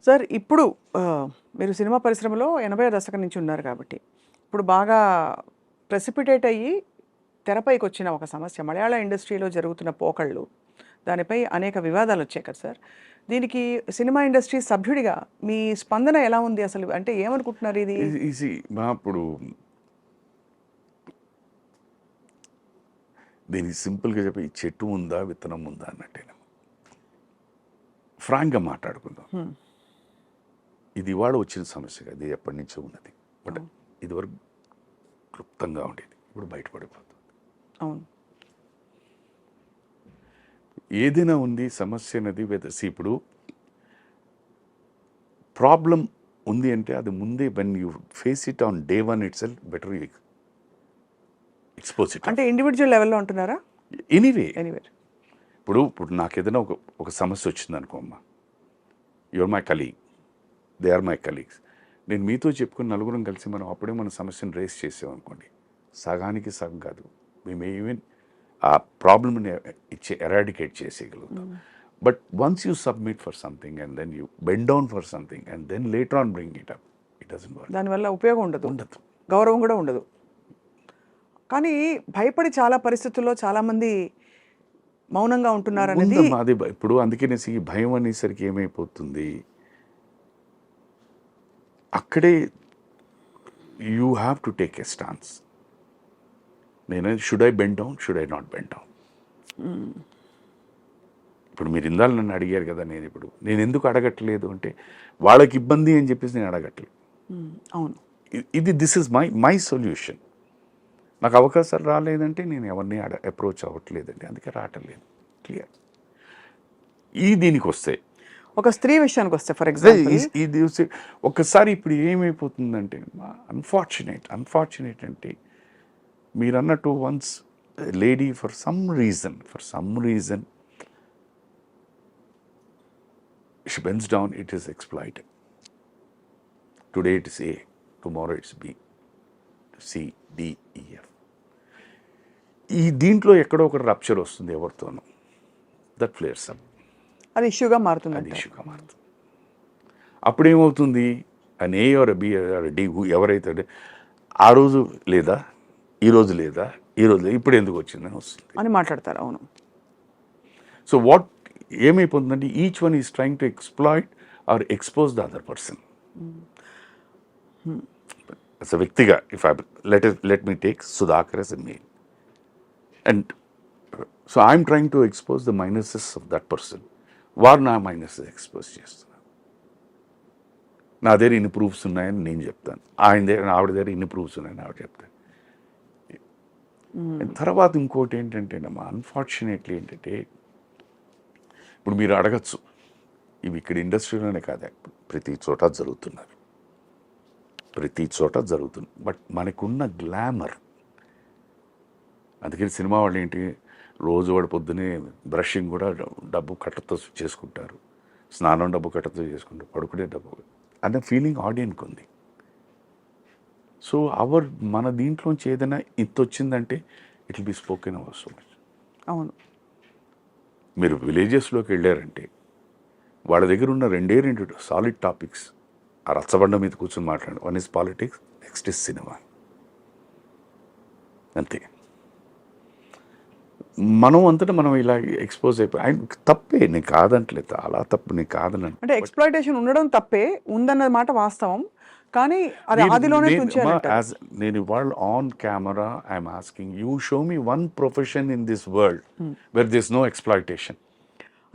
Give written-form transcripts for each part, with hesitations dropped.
Sir ఇప్పుడు మీరు cinema పరిశ్రమలో 80వ దశకం నుంచి ఉన్నారు కాబట్టి ఇప్పుడు బాగా ప్రెసిపిటేట్ అయ్యి తెరపైకి వచ్చిన ఒక సమస్య మలయాళ ఇండస్ట్రీలో జరుగుతున్న పోకళ్ళు, దానిపై అనేక వివాదాలు వచ్చాయి కదా సార్. దీనికి సినిమా ఇండస్ట్రీ సభ్యుడిగా మీ స్పందన ఎలా ఉంది అసలు? అంటే ఏమనుకుంటున్నారు ఇది? ఈజీ మా ఇప్పుడు దీనికి సింపుల్గా చెప్పి ఈ చెట్టు ఉందా విత్తనం ఉందా అన్నట్టేనా, ఫ్రాంక్గా మాట్లాడుకుందాం. ఇది ఇవాళ వచ్చిన సమస్య కాదు, ఇది ఎప్పటి నుంచో ఉన్నది. బట్ ఇదివరకు క్లుప్తంగా ఉండేది, ఇప్పుడు బయటపడిపోతుంది. అవును, ఏదైనా ఉంది సమస్య అనేది వెదసి. ఇప్పుడు ప్రాబ్లం ఉంది అంటే అది ముందే when you face it on day one it self better you expose it. అంటే ఇండివిజువల్ లెవెల్లో ఉంటున్నారా? ఎనీవే ఎనీవే ఇప్పుడు నాకు ఏదైనా ఒక సమస్య వచ్చింది అనుకో అమ్మా, your my colleague, they are my colleagues. నేను మీతో చెప్పుకుని నలుగురం కలిసి మనం అప్పుడే మన సమస్యను రేస్ చేసామనుకోండి, సగానికి సగం కాదు, మేము ఈవెన్ ఆ ప్రాబ్లమ్ని ఎరాడికేట్ చేసేయగలుగుతాం. But once you submit for something and then you bend down for something and then later on bring it up, it doesn't work. దానివల్ల ఉపయోగం ఉండదు, గౌరవం కూడా ఉండదు. కానీ భయపడి చాలా పరిస్థితుల్లో చాలామంది మౌనంగా ఉంటున్నారు అనేది అది. ఇప్పుడు అందుకనేసి ఈ భయం అనేసరికి ఏమైపోతుంది, అక్కడే you have to take a stance. నేను should I bend down, should I not bend down. ఇప్పుడు మీరు ఇందాక నన్ను అడిగారు కదా, నేను ఎందుకు అడగట్లేదు అంటే వాళ్ళకి ఇబ్బంది అని చెప్పేసి నేను అడగట్లేదు. అవును, దిస్ ఇస్ మై సొల్యూషన్. నాకు అవకాశాలు రాలేదంటే నేను ఎవరిని అప్రోచ్ అవ్వట్లేదండి, అందుకే రావట్లేదు. క్లియర్. దీనికి వస్తే ఒక స్త్రీ విషయానికి వస్తే ఫర్ ఎగ్జాంపుల్ ఇది ఒక్కసారి ఇప్పుడు ఏమైపోతుందంటే అన్ఫార్చునేట్ అంటే మీరు అన్నట్టు once lady for some reason she bends down, it is exploited. Today it is A, tomorrow it's B, C, D, E, F. దీంట్లో ఎక్కడో ఒక రప్చర్ వస్తుంది ఎవరితోనూ, దట్ ఫ్లేర్స్ అప్, అది ఇష్యూగా మారుతుంది. అప్పుడేమవుతుంది, an A or a B or a D ఎవరైతే ఆ రోజు లేదా ఈ రోజు లేదా ఇప్పుడు ఎందుకు వచ్చిందని వస్తుంది అని మాట్లాడతారు. అవును. సో వాట్ ఏమైపోతుందంటే each one is trying to exploit or expose the other person. as a వ్యక్తిగా if I let me take Sudhakar as a male and so I'm trying to expose the minuses of that person. వారు నా minuses expose చేస్తున్నారు. నా దగ్గర ఇన్ని proofs ఉన్నాయని నేను చెప్తాను, ఆవిడ దగ్గర ఇన్ని ప్రూఫ్స్ ఉన్నాయని ఆవిడ చెప్తాను. తర్వాత ఇంకోటి ఏంటంటే అన్ఫార్చునేట్లీ ఏంటంటే ఇప్పుడు మీరు అడగచ్చు, ఇవి ఇక్కడ ఇండస్ట్రీలోనే కాదు, ప్రతి చోట జరుగుతుంది. బట్ మనకున్న గ్లామర్, అందుకని సినిమా వాళ్ళు ఏంటి రోజు వాడు పొద్దునే బ్రషింగ్ కూడా డబ్బు కట్టతో చేసుకుంటారు, స్నానం డబ్బు కట్టతో చేసుకుంటారు, పడుకునే డబ్బు అనే ఫీలింగ్ ఆడియన్కి ఉంది. సో మన దీంట్లోంచి ఏదైనా ఇంత వచ్చిందంటే it will be spoken hour so much. అవును. మీరు విలేజెస్లోకి వెళ్ళారంటే వాళ్ళ దగ్గర ఉన్న రెండు సాలిడ్ టాపిక్స్ ఆ రచ్చబండ మీద కూర్చొని మాట్లాడండి. One is politics, next is cinema, అంతే. మనం అంతటా మనం ఇలా ఎక్స్పోజ్ అయిపోయి తప్పే, నేను కాదంటలేదు, చాలా తప్పు, నేను కాదని. అంటే ఎక్స్‌ప్లాయిటేషన్ ఉండడం తప్పే, ఉందన్న మాట వాస్తవం. కానీ అది ఆదిలోనే ఉంచారంటారు. నేను ఇవాళ on camera I'm asking you show me one profession in this world where this no exploitation.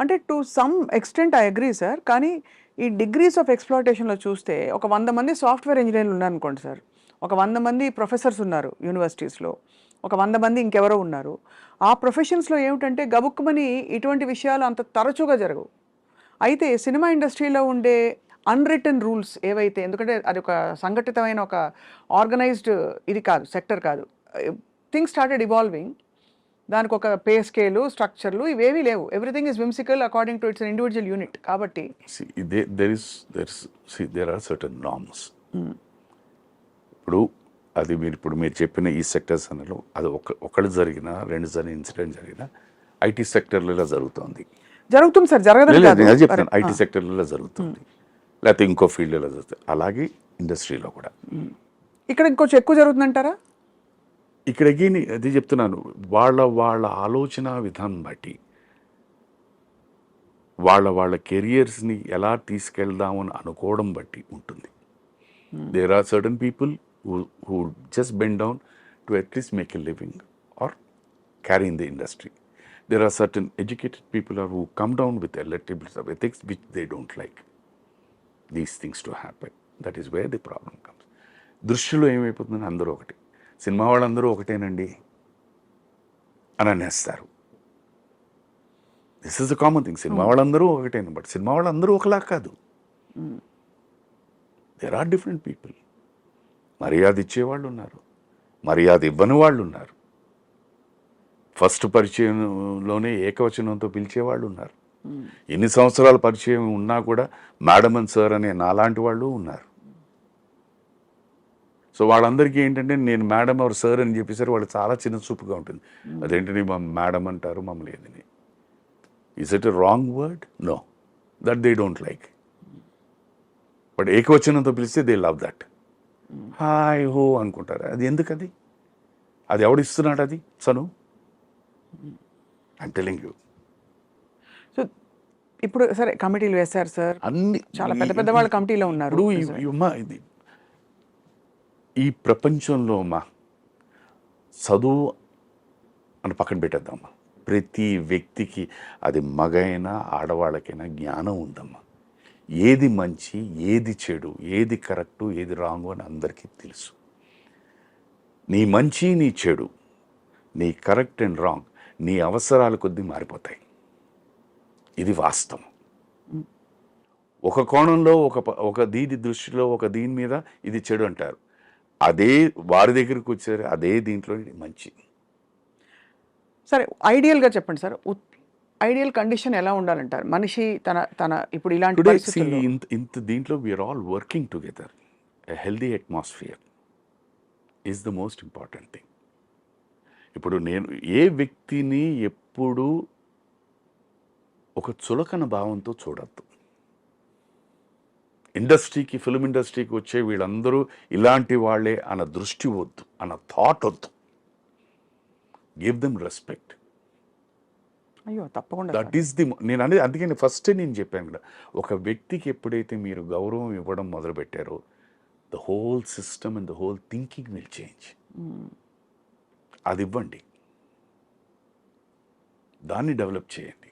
అంటే to some extent I agree sir. కానీ ఈ డిగ్రీస్ ఆఫ్ ఎక్స్‌ప్లాయిటేషన్లో చూస్తే ఒక 100 మంది సాఫ్ట్వేర్ ఇంజనీర్లు ఉన్నారు అనుకోండి సార్, ఒక 100 మంది ప్రొఫెసర్స్ ఉన్నారు యూనివర్సిటీస్లో, ఒక 100 మంది ఇంకెవరో ఉన్నారు. ఆ ప్రొఫెషన్స్లో ఏమిటంటే గబుక్కుమని ఇటువంటి విషయాలు అంత తరచుగా జరగవు. అయితే సినిమా ఇండస్ట్రీలో ఉండే అన్రిటన్ రూల్స్ ఏవైతే, ఎందుకంటే అది ఒక సంఘటితమైన ఒక ఆర్గనైజ్డ్ ఇది కాదు, సెక్టర్ కాదు, థింగ్స్ స్టార్టెడ్ ఇవాల్వింగ్. దానికి ఒక పే స్కేలు, స్ట్రక్చర్లు ఇవేవీ లేవు. Everything is whimsical according to it's individual unit. కాబట్టి there are certain norms. ఇప్పుడు మీరు చెప్పిన ఈ సెక్టర్స్ అన్నలో అది ఒకటి జరిగినా, రెండు ఇన్సిడెంట్ జరిగినా ఐటీ సెక్టర్లో జరుగుతుంది సార్, జరగదు చెప్తాను. ఐటీ సెక్టర్లో జరుగుతుంది. లేకపోతే ఇంకో ఫీల్డ్లో చదువుతారు. అలాగే ఇండస్ట్రీలో కూడా. ఇక్కడ ఇంకొంచెం ఎక్కువ జరుగుతుందంటారా? ఇక్కడ అగైన్ అది చెప్తున్నాను, వాళ్ళ ఆలోచన విధానం బట్టి, వాళ్ళ కెరియర్స్ని ఎలా తీసుకెళ్దామని అనుకోవడం బట్టి ఉంటుంది. There are certain people who just bend down to at least make a living or carry in the industry. There are certain educated people who come down with electives of ethics which they don't like these things to happen. That is where the problem comes. దృష్టిలో ఏమైపోతుందని అందరూ ఒకటి, cinema వాళ్ళందరూ ఒకటేనండి అని అనేస్తారు. This is the common thing. Cinema వాళ్ళందరూ ఒకటేను, but cinema వాళ్ళందరూ ఒకలా కాదు. There are different people. మర్యాద ఇచ్చేవాళ్ళు ఉన్నారు, మర్యాద ఇవ్వని వాళ్ళు ఉన్నారు, ఫస్ట్ పరిచయంలోనే ఏకవచనంతో పిలిచేవాళ్ళు ఉన్నారు, ఎన్ని సంవత్సరాల పరిచయం ఉన్నా కూడా మేడం అండ్ సార్ అనే నాలాంటి వాళ్ళు ఉన్నారు. సో వాళ్ళందరికీ ఏంటంటే నేను మేడం ఆర్ సార్ అని చెప్పేసరి వాళ్ళు చాలా చిన్న చూపుగా ఉంటుంది. అదేంటని మా మేడం అంటారు మమ్మల్ని ఏదని. Is it a wrong word? No, that they don't like. But ఏకవచనంతో పిలిస్తే దే లవ్ దట్. హాయ్ హో అనుకుంటారు. అది ఎందుకది? అది ఎవడిస్తున్నాడు? అది సను ఐమ్ టెలింగ్ యూ. సో ఇప్పుడు సరే కమిటీలు వేశారు సార్, అన్ని చాలా పెద్ద పెద్ద వాళ్ళ కమిటీలో ఉన్నారు. ఇది ఈ ప్రపంచంలో అమ్మా చదువు అని పక్కన పెట్టేద్దామా, ప్రతి వ్యక్తికి అది మగైనా ఆడవాళ్ళకైనా జ్ఞానం ఉందమ్మా. ఏది మంచి, ఏది చెడు, ఏది కరెక్టు, ఏది రాంగు అని అందరికీ తెలుసు. నీ మంచి, నీ చెడు, నీ కరెక్ట్ అండ్ రాంగ్ నీ అవసరాల కొద్దీ మారిపోతాయి. ఇది వాస్తవం. ఒక కోణంలో ఒక దీని దృష్టిలో ఒక దీని మీద ఇది చెడు అంటారు, అదే వారి దగ్గరికి వచ్చారు అదే దీంట్లో ఇది మంచి. సరే ఐడియల్గా చెప్పండి సార్, ఐడియల్ కండిషన్ ఎలా ఉండాలంటారు మనిషి తన ఇప్పుడు ఇలాంటి పరిస్థితుల్లో? ఇంత దీంట్లో we are all working together. A healthy atmosphere is the most important thing. ఇప్పుడు నేను ఏ వ్యక్తిని ఎప్పుడు ఒక చులకన భావంతో చూడద్దు. ఇండస్ట్రీకి, ఫిల్మ్ ఇండస్ట్రీకి వచ్చే వీళ్ళందరూ ఇలాంటి వాళ్ళే అన్న దృష్టి వద్దు, అన్న థాట్ వద్దు. Give them respect. అయ్యో తప్పకుండా. దట్ ఈస్ ది నేను అనేది. అందుకని ఫస్ట్ నేను చెప్పాను కదా, ఒక వ్యక్తికి ఎప్పుడైతే మీరు గౌరవం ఇవ్వడం మొదలుపెట్టారో the whole system and the whole thinking will change. అది ఇవ్వండి, దాన్ని డెవలప్ చేయండి.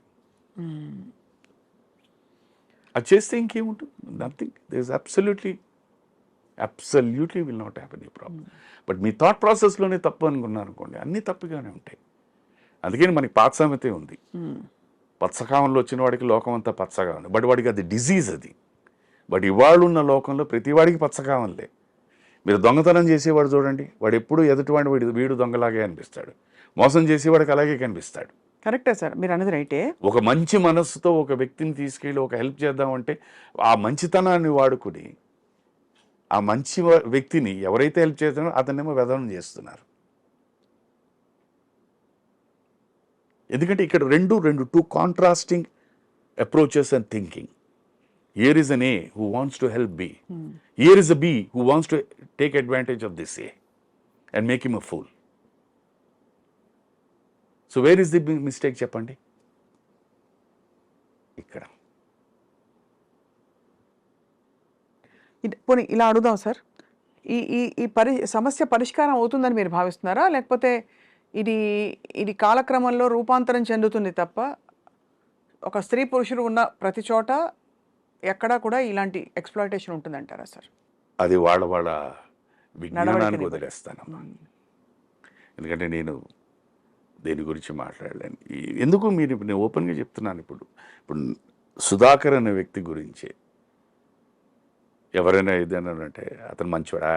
అది చేస్తే ఇంకేముంటుంది? Nothing. There is absolutely will not have any problem. But మీ థాట్ ప్రాసెస్లోనే తప్పు అనుకున్నారు అనుకోండి, అన్నీ తప్పుగానే ఉంటాయి. అందుకని మనకి పాత సామెతే ఉంది, పచ్చకామంలో వచ్చిన వాడికి లోకం అంతా పచ్చగా ఉంది, బట్ వాడికి అది డిజీజ్ అది. బట్ ఇవాళ ఉన్న లోకంలో ప్రతి వాడికి పచ్చకామంలే. మీరు దొంగతనం చేసేవాడు చూడండి, వాడు ఎప్పుడు ఎదుటివాడి వీడు దొంగలాగే అనిపిస్తాడు, మోసం చేసేవాడికి అలాగే కనిపిస్తాడు. కరెక్టే సార్, మీరు అనేది రైటే. ఒక మంచి మనస్సుతో ఒక వ్యక్తిని తీసుకెళ్ళి ఒక హెల్ప్ చేద్దామంటే ఆ మంచితనాన్ని వాడుకుని ఆ మంచి వ్యక్తిని ఎవరైతే హెల్ప్ చేస్తున్నారో అతన్నేమో వెధనం చేస్తున్నారు. ఎందుకంటే ఇక్కడ రెండు two contrasting approaches and thinking. Here is an A who wants to help B. Here is a B who wants to take advantage of this A and make him a fool. So where is the mistake చెప్పండి? ఇక్కడ. పోనీ ఇలా అడుగుదాం sir, ఈ సమస్య పరిష్కారం అవుతుందని మీరు భావిస్తున్నారా, లేకపోతే ఇది కాలక్రమంలో రూపాంతరం చెందుతుంది తప్ప ఒక స్త్రీ పురుషుడు ఉన్న ప్రతి చోట ఎక్కడా కూడా ఇలాంటి ఎక్స్‌ప్లాయిటేషన్ ఉంటుందంటారా సార్? అది వాళ్ళ విజ్ఞానానికి వదిలేస్తానమ్మా. ఎందుకంటే నేను దేని గురించి మాట్లాడలేను. ఎందుకు నేను ఓపెన్గా చెప్తున్నాను. ఇప్పుడు సుధాకర్ అనే వ్యక్తి గురించి ఎవరైనా ఏదైనా అంటే అతను మంచివాడా,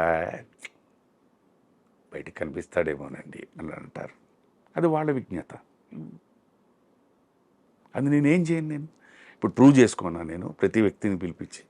బయటికి కనిపిస్తాడేమోనండి అని అంటారు. అది వాళ్ళ విజ్ఞత. అది నేనేం చేయను. నేను ఇప్పుడు ప్రూవ్ చేసుకున్నాను. నేను ప్రతి వ్యక్తిని పిలిపించి